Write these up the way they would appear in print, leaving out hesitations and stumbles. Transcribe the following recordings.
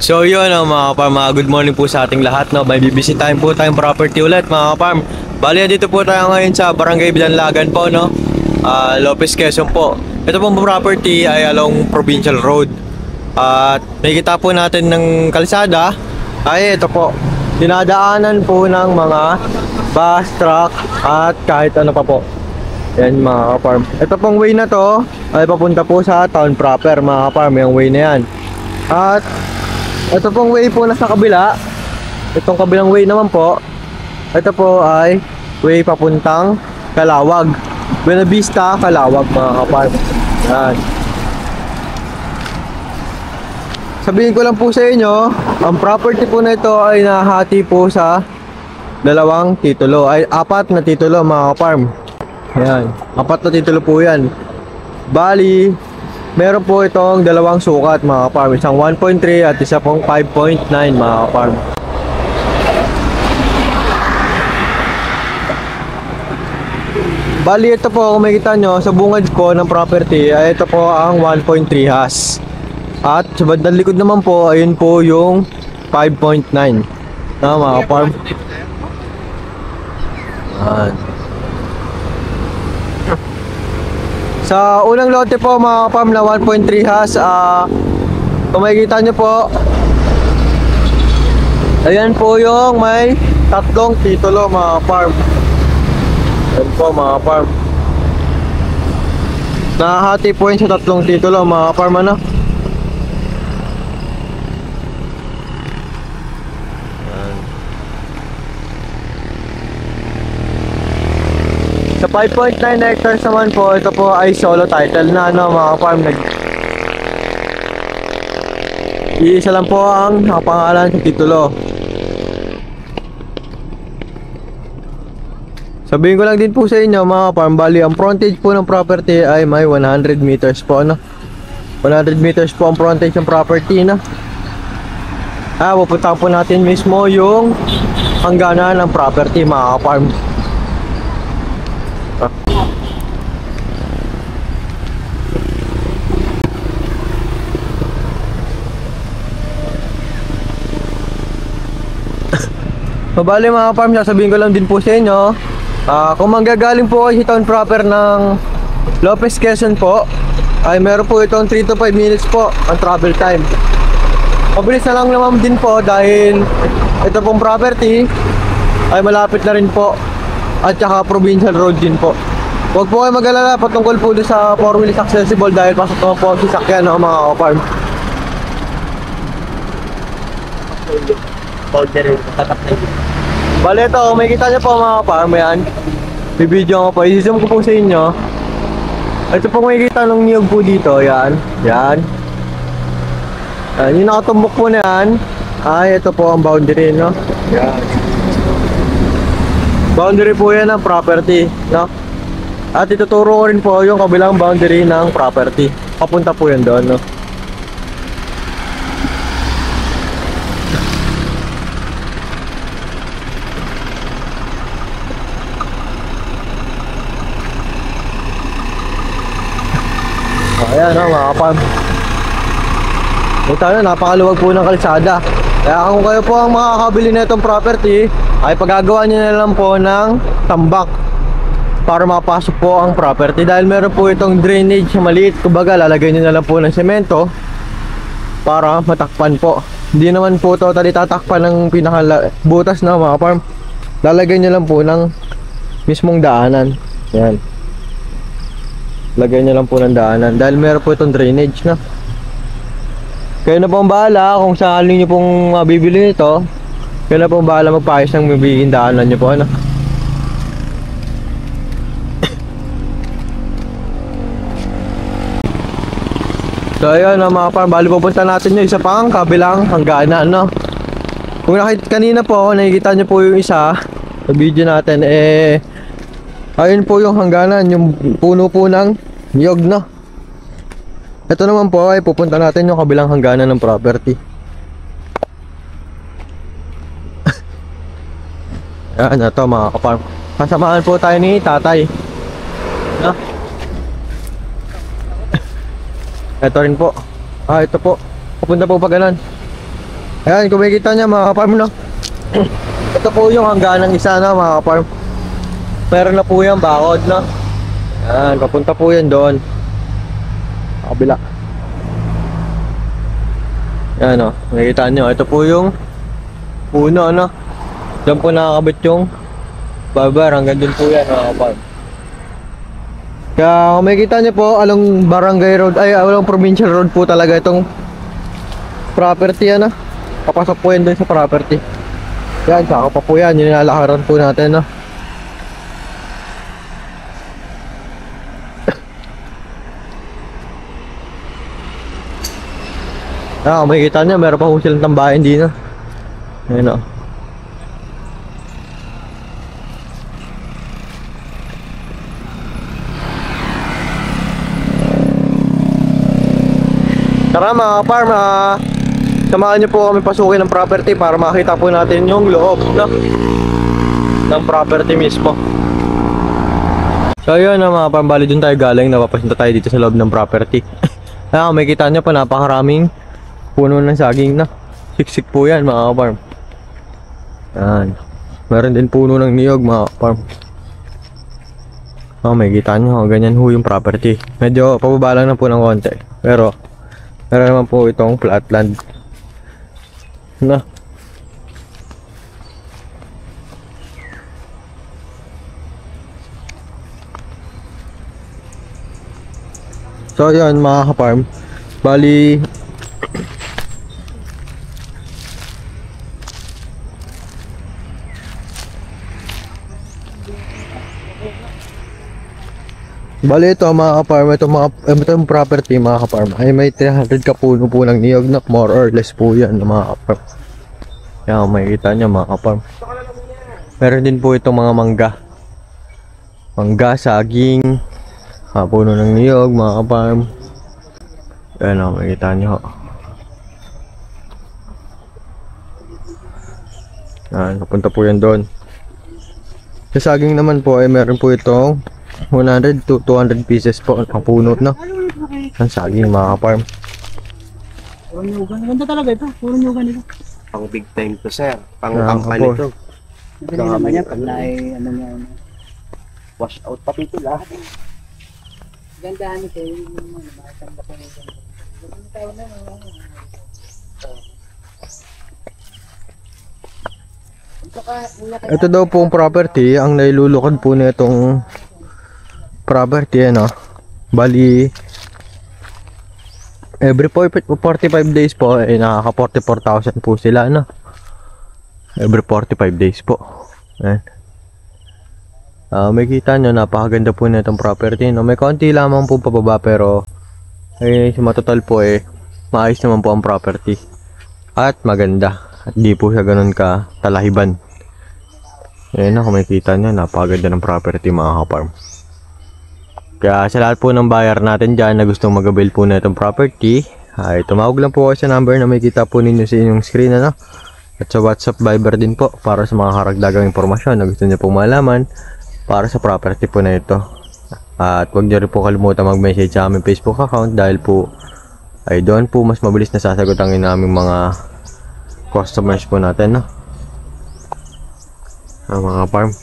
So yun mga kaparm, good morning po sa ating lahat. No? May bibisitahin po tayong property ulit mga kaparm. Bali dito po tayo ngayon sa Barangay Bilanlagan po, no? Lopez, Quezon po. Ito pong property ay along Provincial Road. At may kita po natin ng kalsada. Ay ito po, dinadaanan po ng mga bus, truck at kahit ano pa po. Yan mga kaparm. Ito pong way na to ay papunta po sa town proper mga kaparm, yung way na yan. At ito pong way po nasa kabila. Itong kabilang way naman po, ito po ay way papuntang Calawag, Buena Vista, Calawag mga kaparm. Yan. Sabihin ko lang po sa inyo, ang property po na ito ay nahati po sa dalawang titulo, ay apat na titulo mga kaparm. Ayan, apat na titulo po yan. Bali, meron po itong dalawang sukat mga kaparm, isang 1.3 at isa pong 5.9 mga kaparm. Bali ito po, kung makikita nyo sa bungad ko ng property, ay ito po ang 1.3 has. At sa bandang likod naman po, ayun po yung 5.9 na mga kaparm. Ayan. Sa unang lote po mga kaparm na 1.3 has, kung makikita nyo po, ayan po yung may tatlong titulo mga kaparm. Ayan po mga kaparm, nahati po yun sa tatlong titulo mga kaparm, ano? Sa 5.9 hectares naman po, ito po ay solo title na ano mga kaparm. Iisa lang po ang nakapangalan sa titulo. Sabihin ko lang din po sa inyo mga kaparm, bali ang frontage po ng property ay may 100 meters po, ano? 100 meters po ang frontage ng property, na. Pupuntahan po natin mismo yung hangganan ng property mga kaparm. Mabali mga farm, sasabihin ko lang din po sa inyo, kung manggagaling po kayo sa town proper ng Lopez, Quezon po, ay meron po itong 3 to 5 minutes po ang travel time. Mabilis na lang naman din po dahil ito pong property ay malapit na rin po at saka provincial road din po. Huwag po kayo mag-alala patungkol po sa 4 wheels accessible dahil pasok naman po ang sasakyan ng mga farm. Bale ito, may kita nyo po mga farm, yan. Bibidyo ko po, isi-zoom ko po sa inyo. Ito po may kita ng niyog po dito, yan. Yan. Yung nakatumbok po na yan, ay ito po ang boundary, no? Yan. Boundary po yan ng property, no? At ituturo ko rin po yung kabilang boundary ng property. Papunta po yan doon, no? Ayan o mga kaparm, ito na, napakaluwag po ng kalsada. Kaya kung kayo po ang makakabili na itong property, ay pagagawa nyo na lang po ng tambak para mapasok po ang property. Dahil meron po itong drainage na maliit, kumbaga lalagay nyo na lang po ng semento para matakpan po. Hindi naman po totally tatakpan ng pinakabutas na mga kaparm. Lalagay nyo lang po ng mismong daanan. Yan, lagay nyo lang po ng daanan dahil meron po itong drainage, na. Kayo na pong bahala kung saan nyo pong mabibili nito. Kayo na pong bahala magpaayos ng mabibiging daanan nyo po, ano. So ayun mga farm, bali pupunta natin yung isa pang kabilang hangganan, no. Kung kanina po nakikita nyo po yung isa sa video natin, ayun po yung hangganan, yung puno po ng niyog, no. Ito naman po ay pupunta natin yung kabilang hangganan ng property. Yan, ito mga kaparm, kasamahan po tayo ni tatay, no? Ito rin po. Ito po, papunta po pa ganon. Ayan, kung makikita nyo mga ka-farm, no? Ito po yung hangganang isa, no, mga ka-farm. Meron na po yan, bakod, no? Ayan, papunta po yan doon. Kabila. Ayan, no, makikita nyo. Ito po yung puno, no? Diyan po nakakabit yung barber, hanggang dun po yan, mga ka-farm. Kaya kung makikita nyo po, along barangay road, ay along provincial road po talaga itong property, ano? Papasok po yan dun sa property. Yan, saka pa po yan, yung nilalakaran po natin, no? Kung makikita nyo, meron pa po silang tambahin din, no? Ayan, no? Tara mga ka-farm, samahan nyo po kami pasukin ng property para makita po natin yung loob, no? Ng property mismo. So yun na mga ka-farm, bali dun tayo galing, napapasinta tayo dito sa loob ng property. May kita nyo po, napakaraming puno ng saging na. Siksik po yan mga ka-farm. Yan. Meron din puno ng niyog mga ka-farm. May kita nyo, ganyan ho yung property. Medyo pababa lang na po ng konti, pero meron naman po itong flatland na. So yun mga ka-farm, bali ito mga ka-farm, itong property mga ka-farm ay may 300 ka puno po ng niyog na, more or less po yan mga ka-farm. Yan, makikita nyo mga ka-farm. Meron din po itong mga mangga, saging, puno ng niyog mga ka-farm. Yan, makikita nyo. Yan, napunta po yan doon. Sa saging naman po ay meron po itong 100 to 200 pieces po ang puno, no? Ang saging mga ka-farm. Puro nyugan. Ganda talaga ito. Puro nyugan ito. Pang big time to, sir. Pang kampal ito. Madali naman yan pag ano niya. Wash out pati ito lahat. Gandaan ito. Yung makasamba ko nito. Ganda tayo na. Ito daw pong property, ang nailulukad po nitong property, ano? Bali every 45 days po ay nakaka 44,000 po sila, ano? Every 45 days po. Ayan. May kita nyo, napakaganda po nitong property, no? May konti lamang po pababa, pero sa matotal po maayos naman po ang property at maganda at di po siya ganun ka talahiban. Ayan na, kung makikita nyo, napakaganda ng property mga ka-farm. Kaya sa lahat po ng buyer natin dyan na gustong mag-avail po na itong property, ay tumawag lang po kayo sa number na may kita po ninyo sa inyong screen, ano? At sa WhatsApp Viber din po para sa mga karagdagang impormasyon na gusto nyo pong malaman para sa property po na ito. At huwag nyo rin po kalimutan mag-message sa aming Facebook account dahil po ay doon po mas mabilis na sasagot ang aming mga customers po natin, no? Mga farm.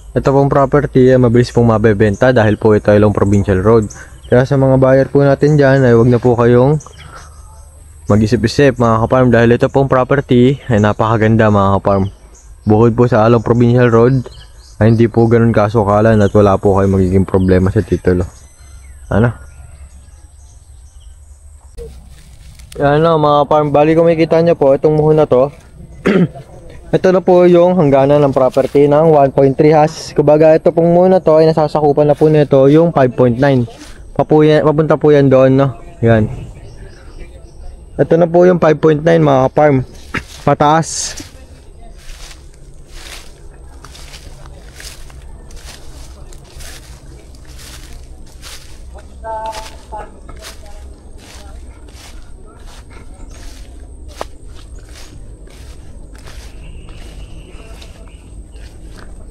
Ito pong property ay mabilis pong mabebenta dahil po ito ay long provincial road. Kaya sa mga buyer po natin dyan ay huwag na po kayong mag-isip-isip mga ka-farm dahil ito pong property ay napakaganda mga ka-farm. Bukod po sa along provincial road ay hindi po ganun kasukalan at wala po kayong magiging problema sa titulo. Ano? Yan o mga ka-farm, bali kung makikita nyo po itong muhon na to. Ito na po yung hangganan ng property ng 1.3 hash. Kumbaga ito pong muna to ay nasasakupan na po nito yung 5.9. Papunta po yan doon, no? Yan. Ito na po yung 5.9 mga ka-farm. Pataas.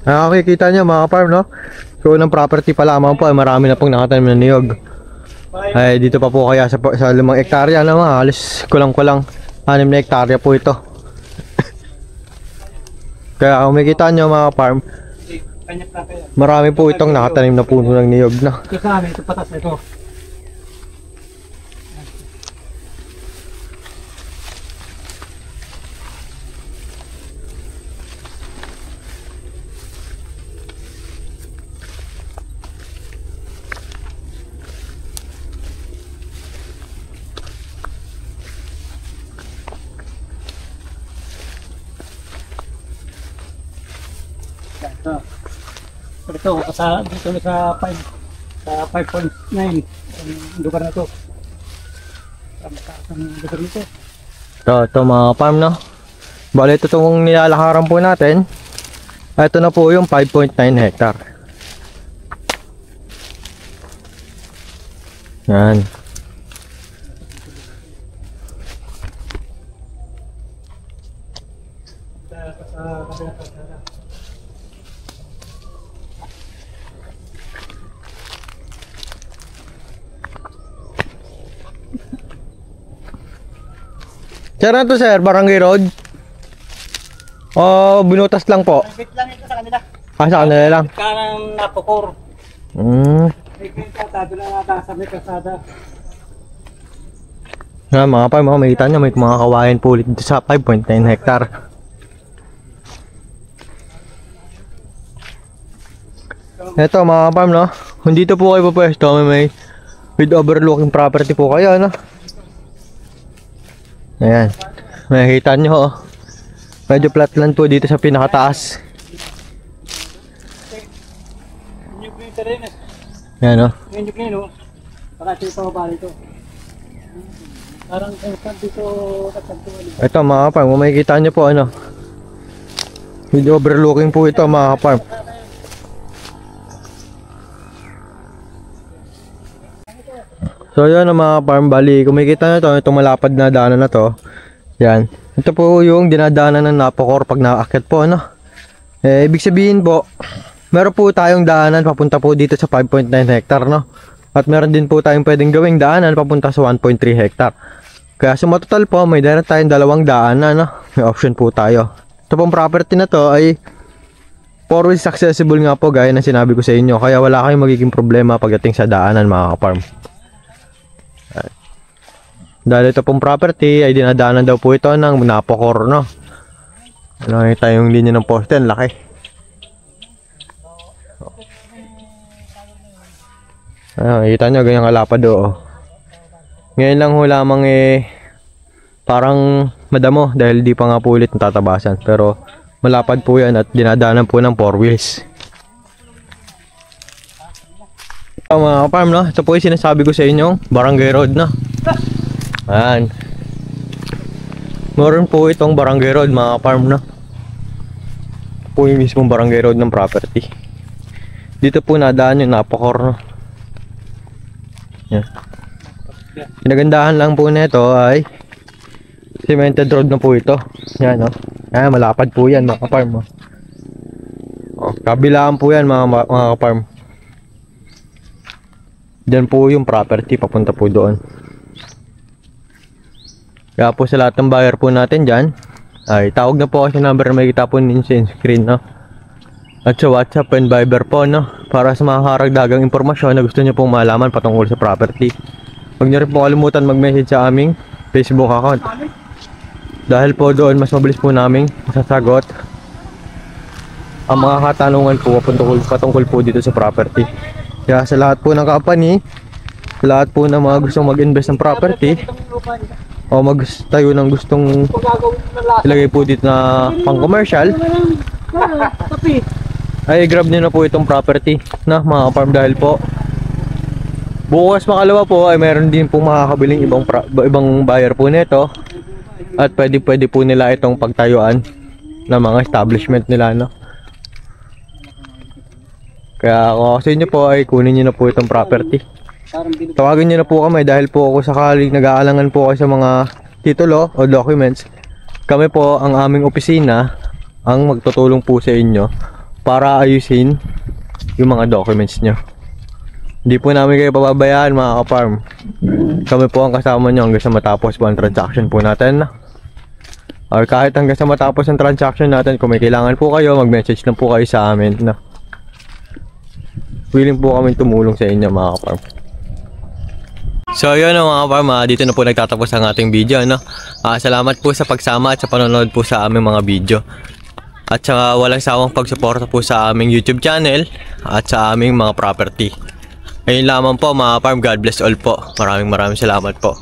Nakikita nyo mga ka-farm, no? So unang property pa lamang po ay marami na pong nakatanim na niyog. Ay dito pa po kaya sa 5 hektarya na mga alis kulang-kulang 6 na hektarya po ito. Kaya kung makikita nyo mga farm, marami po itong nakatanim na puno ng niyog na. Ito sa amin, ito patas na ito. Ito, dito na sa 5.9 ang lugar na to. Ang lugar nito. Ito mga farm no. Bale ito itong nilalakaran po natin. Ito na po yung 5.9 hectare. Yan. Sir, ano to sir? Barangay Road? O binutas lang po? Wait lang ito sa kanila. Sa kanila lang? Kanang napokor. May kwenta, doon na nata sa may kasada. Mga pa, makikita nyo may mga kawayan po ulit dito sa 5.9 hectare. Ito mga farm no, kung dito po kayo pupwesto may with overlooking property po kayo no. Ayan, makikita nyo oh. Medyo flatland po dito sa pinakataas. Yung kwenta rin eh. Ayan oh. Yung kwenta, baka siya pa mabali ito. Parang saan dito katagtuan. Ito mga farm, kung makikita nyo po ano, with overlooking po ito mga farm. So yun mga farm, bali kung makikita nyo ito, itong malapad na daanan na to. Yan, ito po yung dinadaanan ng Napocor pag nakaakyat po ano. Ibig sabihin po, meron po tayong daanan papunta po dito sa 5.9 hectare no. At meron din po tayong pwedeng gawing daanan papunta sa 1.3 hectare. Kaya sa matotal po, may meron tayong dalawang daanan no. May option po tayo. Ito pong property na to ay 4 wheels accessible nga po gaya ng sinabi ko sa inyo. Kaya wala kayong magiging problema pagdating sa daanan mga farm. Dahil ito pong property ay dinadaanan daw po ito ng Napocor no. Nakita yung linya ng poste, ang laki. Kita nyo ganyang kalapad oh. Ngayon lang ho lamang parang madamo dahil di pa nga po ulit natatabasan. Pero malapad po yan at dinadaanan po ng 4 wheels. Mga farm no, ito po yung sinasabi ko sa inyo, Barangay Road no. Ayan. Meron po itong Barangay Road mga farm no. Po yung mismong Barangay Road ng property. Dito po nadaan yung Napocor no. Yan. Pinagandahan lang po nito ay cemented road na po ito. Yan no. Ayan, malapad po yan mga farm no. Oh, kabilaan po yan mga farm. Diyan po yung property papunta po doon. Kaya po sa lahat ng buyer po natin dyan, ay tawag na po kasi number na makikita po ninyo sa screen no. At sa WhatsApp and Viber po no, para sa mga karagdagang impormasyon na gusto nyo pong malaman patungkol sa property. Huwag nyo rin po kalimutan mag-message sa aming Facebook account. Dahil po doon mas mabilis po naming masasagot ang mga katanungan po patungkol po dito sa property. Kaya sa lahat po ng company, sa lahat po ng mga gustong mag-invest ng property o magtayo ng gustong ilagay po dito na pang commercial, ay grab nyo na po itong property na mga farm. Dahil po bukas makalawa po ay meron din po makakabiling ibang buyer po nito. At pwede po nila itong pagtayuan ng mga establishment nila no. Kaya kung sa inyo po ay kunin nyo na po itong property. Tawagin nyo na po kami dahil po kung sakaling nag-aalangan po kayo sa mga titulo o documents, kami po ang aming opisina ang magtutulong po sa inyo para ayusin yung mga documents nyo. Hindi po namin kayo pababayaan mga ka-farm. Kami po ang kasama nyo hanggang sa matapos po ang transaction po natin. Or kahit hanggang sa matapos ang transaction natin, kung may kailangan po kayo, mag-message lang po kayo sa amin. Willing po kami tumulong sa inyo mga ka-farm. So yun mga ka-farm, dito na po nagtatapos ang ating video. Salamat po sa pagsama at sa panonood po sa aming mga video. At saka walang sawang pagsuporta po sa aming YouTube channel at sa aming mga property. Ayun lamang po mga ka-farm, God bless all po. Maraming salamat po.